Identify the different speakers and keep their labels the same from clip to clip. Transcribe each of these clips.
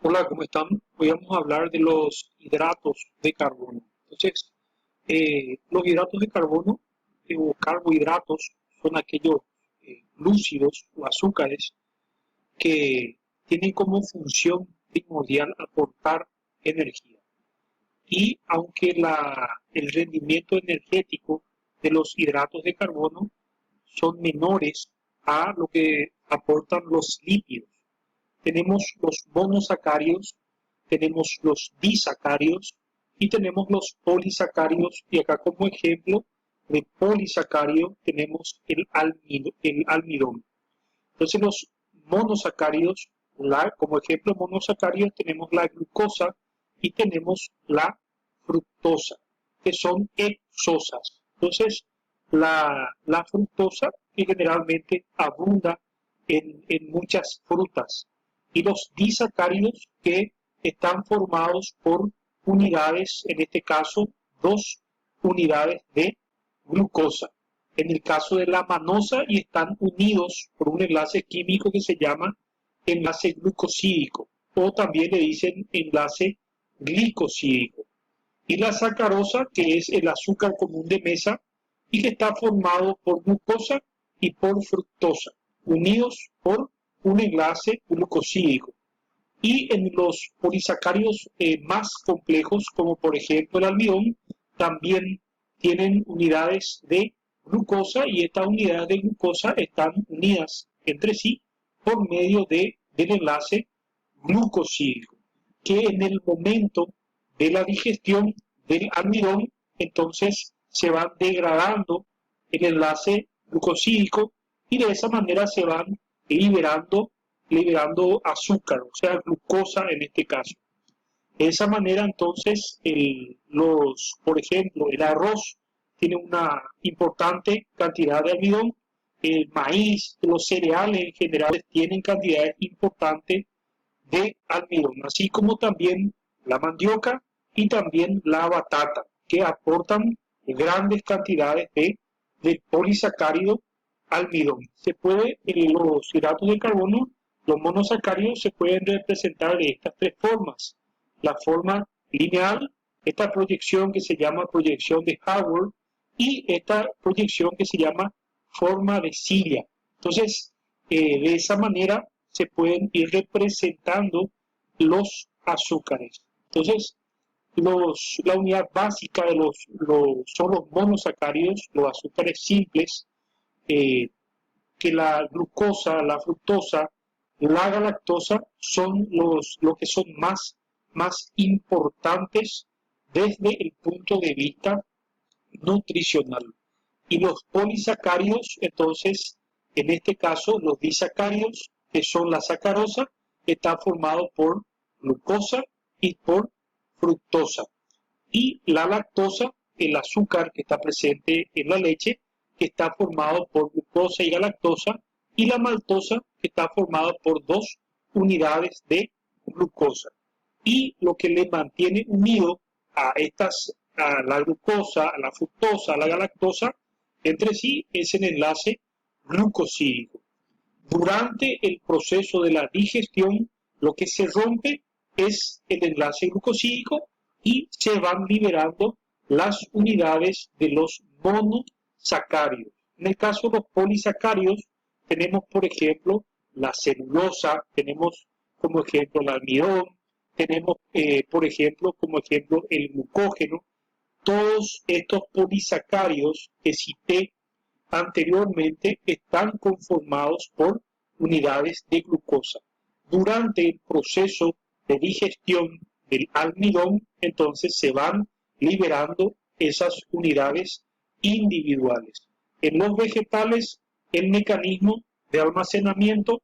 Speaker 1: Hola, ¿cómo están? Hoy vamos a hablar de los hidratos de carbono. Entonces, los hidratos de carbono o carbohidratos son aquellos glúcidos o azúcares que tienen como función primordial aportar energía. Y aunque el rendimiento energético de los hidratos de carbono son menores a lo que aportan los lípidos, tenemos los monosacáridos, tenemos los disacáridos y tenemos los polisacáridos. Y acá como ejemplo de polisacárido tenemos el almidón. Entonces los monosacáridos, como ejemplo de monosacáridos tenemos la glucosa y tenemos la fructosa, que son hexosas. Entonces la fructosa que generalmente abunda en muchas frutas, y los disacáridos que están formados por unidades, en este caso 2 unidades de glucosa. En el caso de la manosa, y están unidos por un enlace químico que se llama enlace glucosídico, o también le dicen enlace glicosídico. Y la sacarosa, que es el azúcar común de mesa y que está formado por glucosa y por fructosa, unidos por un enlace glucosídico. Y en los polisacáridos más complejos, como por ejemplo el almidón, también tienen unidades de glucosa, y estas unidades de glucosa están unidas entre sí por medio del enlace glucosídico, que en el momento de la digestión del almidón, entonces se va degradando el enlace glucosídico, y de esa manera se van liberando azúcar, o sea, glucosa en este caso. De esa manera, entonces, por ejemplo, el arroz tiene una importante cantidad de almidón, el maíz, los cereales en general tienen cantidades importantes de almidón, así como también la mandioca y también la batata, que aportan grandes cantidades de polisacárido almidón. Los hidratos de carbono, los monosacáridos, se pueden representar de estas tres formas. La forma lineal, esta proyección que se llama proyección de Haworth, y esta proyección que se llama forma de Cilia. Entonces, de esa manera se pueden ir representando los azúcares. Entonces, la unidad básica son los monosacáridos, los azúcares simples, eh, que la glucosa, la fructosa, la galactosa son los que son más importantes desde el punto de vista nutricional. Y los polisacáridos, entonces, en este caso, los disacáridos, que son la sacarosa, está formado por glucosa y por fructosa. Y la lactosa, el azúcar que está presente en la leche, que está formado por glucosa y galactosa, y la maltosa, que está formada por 2 unidades de glucosa. Y lo que le mantiene unido a la glucosa, a la fructosa, a la galactosa, entre sí es el enlace glucosídico. Durante el proceso de la digestión, lo que se rompe es el enlace glucosídico y se van liberando las unidades de los monosacáridos. En el caso de los polisacáridos, tenemos, por ejemplo, la celulosa, tenemos como ejemplo el almidón, tenemos, por ejemplo, como ejemplo el glucógeno. Todos estos polisacáridos que cité anteriormente están conformados por unidades de glucosa. Durante el proceso de digestión del almidón, entonces se van liberando esas unidades individuales. En los vegetales, el mecanismo de almacenamiento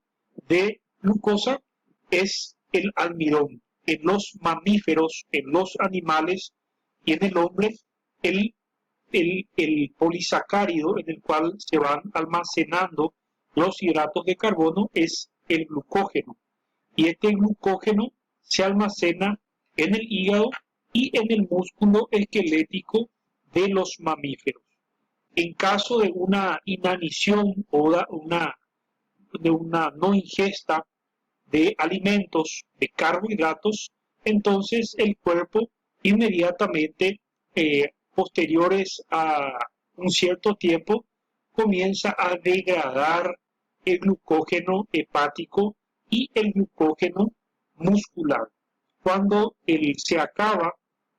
Speaker 1: de glucosa es el almidón. En los mamíferos, en los animales y en el hombre, el polisacárido en el cual se van almacenando los hidratos de carbono es el glucógeno. Y este glucógeno se almacena en el hígado y en el músculo esquelético de los mamíferos. En caso de una inanición o de una no ingesta de alimentos, de carbohidratos, entonces el cuerpo inmediatamente, posteriores a un cierto tiempo, comienza a degradar el glucógeno hepático y el glucógeno muscular. Cuando se acaba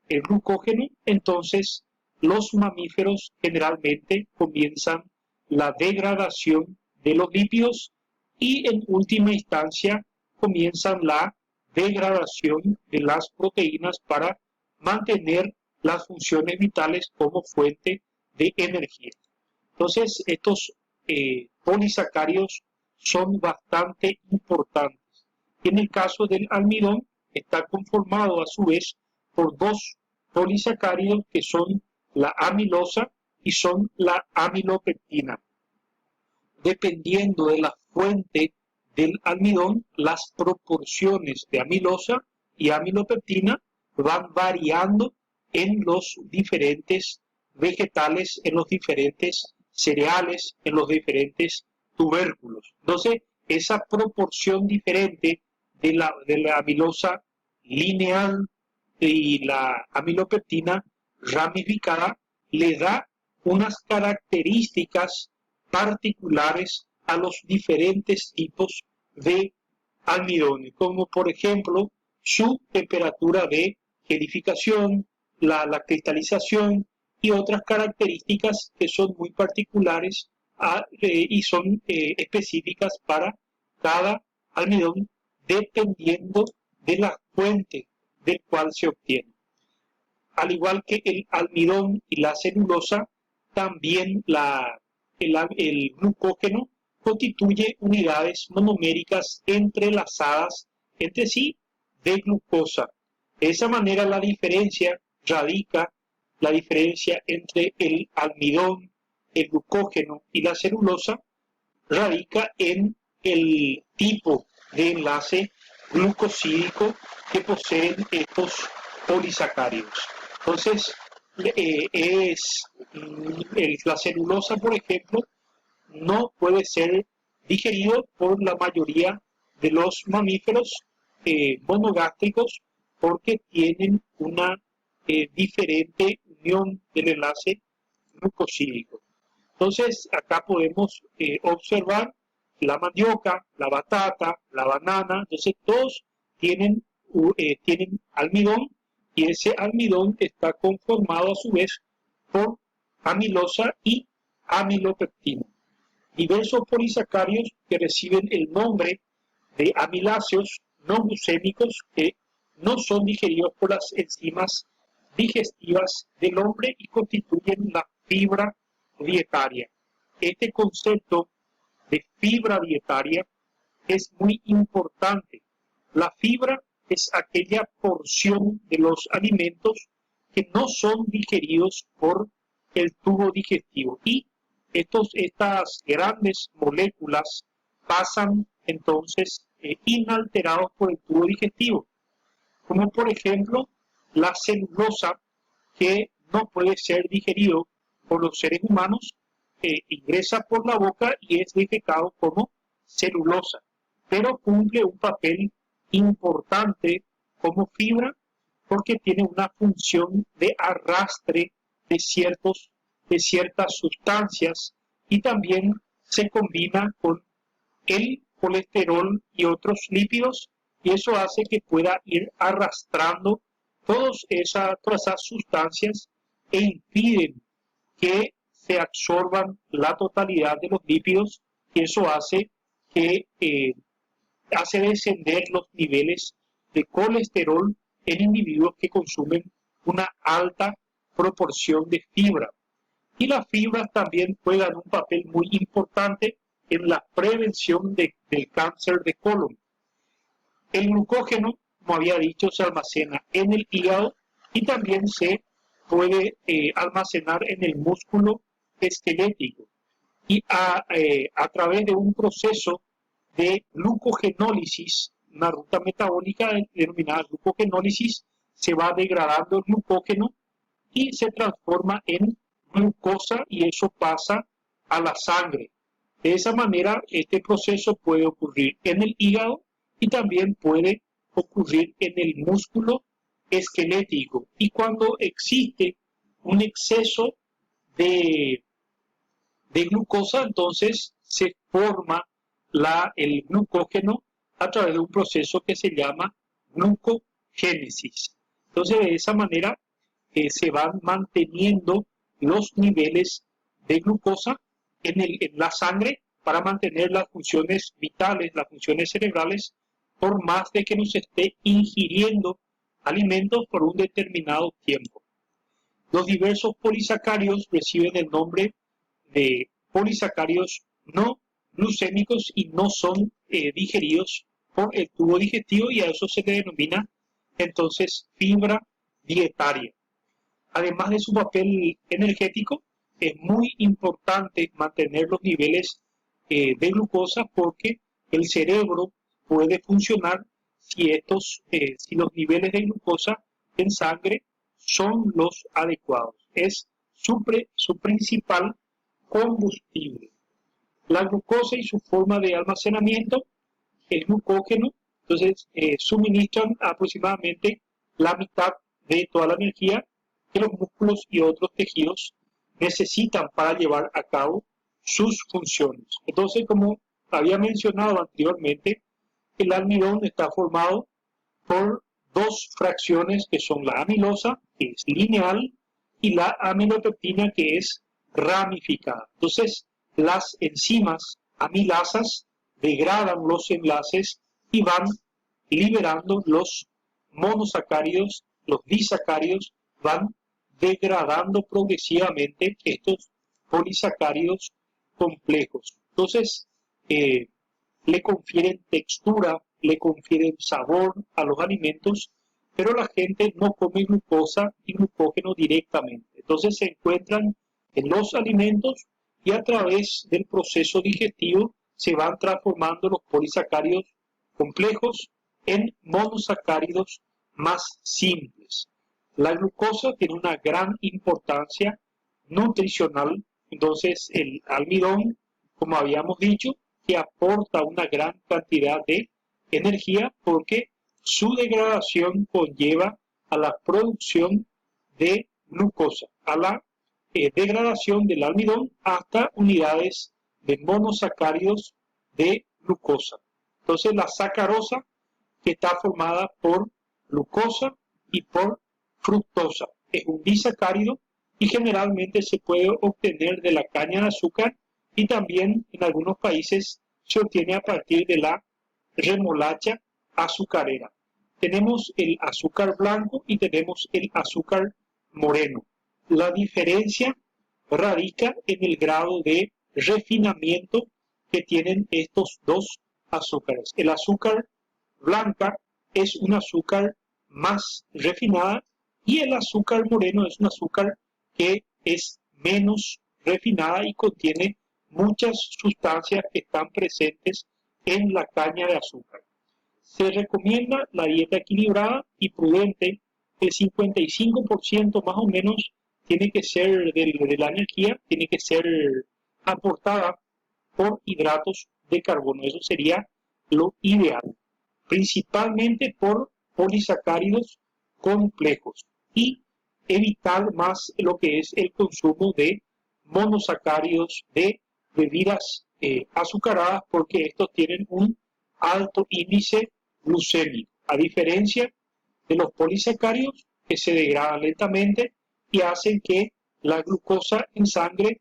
Speaker 1: el glucógeno, entonces los mamíferos generalmente comienzan la degradación de los lípidos y en última instancia comienzan la degradación de las proteínas para mantener las funciones vitales como fuente de energía. Entonces, estos polisacáridos son bastante importantes. En el caso del almidón, está conformado a su vez por dos polisacáridos que son la amilosa y son la amilopectina. Dependiendo de la fuente del almidón, las proporciones de amilosa y amilopectina van variando en los diferentes vegetales, en los diferentes cereales, en los diferentes tubérculos. Entonces, esa proporción diferente de la amilosa lineal y la amilopectina ramificada le da unas características particulares a los diferentes tipos de almidones, como por ejemplo su temperatura de gelificación, la cristalización y otras características que son muy particulares y son específicas para cada almidón dependiendo de la fuente del cual se obtiene. Al igual que el almidón y la celulosa, también el glucógeno constituye unidades monoméricas entrelazadas entre sí de glucosa. De esa manera la diferencia entre el almidón, el glucógeno y la celulosa radica en el tipo de enlace glucosídico que poseen estos polisacáridos. Entonces, la celulosa, por ejemplo, no puede ser digerido por la mayoría de los mamíferos monogástricos porque tienen una diferente unión del enlace glucosídico. Entonces, acá podemos observar la mandioca, la batata, la banana. Entonces, todos tienen almidón y ese almidón está conformado a su vez por amilosa y amilopectina. Diversos polisacáridos que reciben el nombre de amiláceos no glucémicos que no son digeridos por las enzimas digestivas del hombre y constituyen la fibra dietaria. Este concepto de fibra dietaria es muy importante. La fibra es aquella porción de los alimentos que no son digeridos por el tubo digestivo y estas grandes moléculas pasan entonces inalterados por el tubo digestivo, como por ejemplo la celulosa, que no puede ser digerido por los seres humanos, ingresa por la boca y es defecado como celulosa, pero cumple un papel importante como fibra porque tiene una función de arrastre de ciertas sustancias y también se combina con el colesterol y otros lípidos y eso hace que pueda ir arrastrando todas esas sustancias e impiden que se absorban la totalidad de los lípidos y eso hace que hace descender los niveles de colesterol en individuos que consumen una alta proporción de fibra. Y las fibras también juegan un papel muy importante en la prevención del cáncer de colon. El glucógeno, como había dicho, se almacena en el hígado y también se puede almacenar en el músculo esquelético. Y a través de un proceso de glucogenólisis, una ruta metabólica denominada glucogenólisis, se va degradando el glucógeno y se transforma en glucosa y eso pasa a la sangre. De esa manera, este proceso puede ocurrir en el hígado y también puede ocurrir en el músculo esquelético. Y cuando existe un exceso de, de glucosa, entonces se forma el glucógeno a través de un proceso que se llama glucogénesis. Entonces, de esa manera se van manteniendo los niveles de glucosa en la sangre para mantener las funciones vitales, las funciones cerebrales, por más de que nos esté ingiriendo alimentos por un determinado tiempo. Los diversos polisacáridos reciben el nombre de polisacáridos no glucémicos y no son digeridos por el tubo digestivo, y a eso se le denomina entonces fibra dietaria. Además de su papel energético, es muy importante mantener los niveles de glucosa, porque el cerebro puede funcionar si los niveles de glucosa en sangre son los adecuados. Es su principal combustible. La glucosa y su forma de almacenamiento, el glucógeno, entonces suministran aproximadamente la mitad de toda la energía que los músculos y otros tejidos necesitan para llevar a cabo sus funciones. Entonces, como había mencionado anteriormente, el almidón está formado por dos fracciones que son la amilosa, que es lineal, y la amilopectina, que es ramificada. Entonces, las enzimas amilasas degradan los enlaces y van liberando los monosacáridos, los disacáridos, van degradando progresivamente estos polisacáridos complejos. Entonces, le confieren textura, le confieren sabor a los alimentos, pero la gente no come glucosa y glucógeno directamente. Entonces se encuentran en los alimentos y a través del proceso digestivo se van transformando los polisacáridos complejos en monosacáridos más simples. La glucosa tiene una gran importancia nutricional, entonces el almidón, como habíamos dicho, que aporta una gran cantidad de energía porque su degradación conlleva a la producción de glucosa, a la degradación del almidón hasta unidades de monosacáridos de glucosa. Entonces la sacarosa, que está formada por glucosa y por fructosa, es un disacárido y generalmente se puede obtener de la caña de azúcar, y también en algunos países se obtiene a partir de la remolacha azucarera. Tenemos el azúcar blanco y tenemos el azúcar moreno. La diferencia radica en el grado de refinamiento que tienen estos dos azúcares. El azúcar blanca es un azúcar más refinada y el azúcar moreno es un azúcar que es menos refinada y contiene muchas sustancias que están presentes en la caña de azúcar. Se recomienda la dieta equilibrada y prudente. El 55% más o menos tiene que ser de la energía, tiene que ser aportada por hidratos de carbono. Eso sería lo ideal, principalmente por polisacáridos complejos, y evitar más lo que es el consumo de monosacáridos de bebidas azucaradas, porque estos tienen un alto índice glucémico, a diferencia de los polisacáridos que se degradan lentamente y hacen que la glucosa en sangre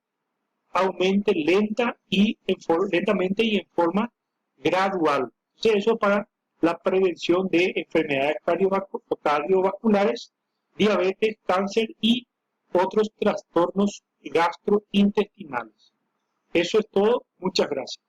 Speaker 1: aumente lentamente y en forma gradual. Entonces, eso para la prevención de enfermedades cardiovasculares, diabetes, cáncer y otros trastornos gastrointestinales. Eso es todo. Muchas gracias.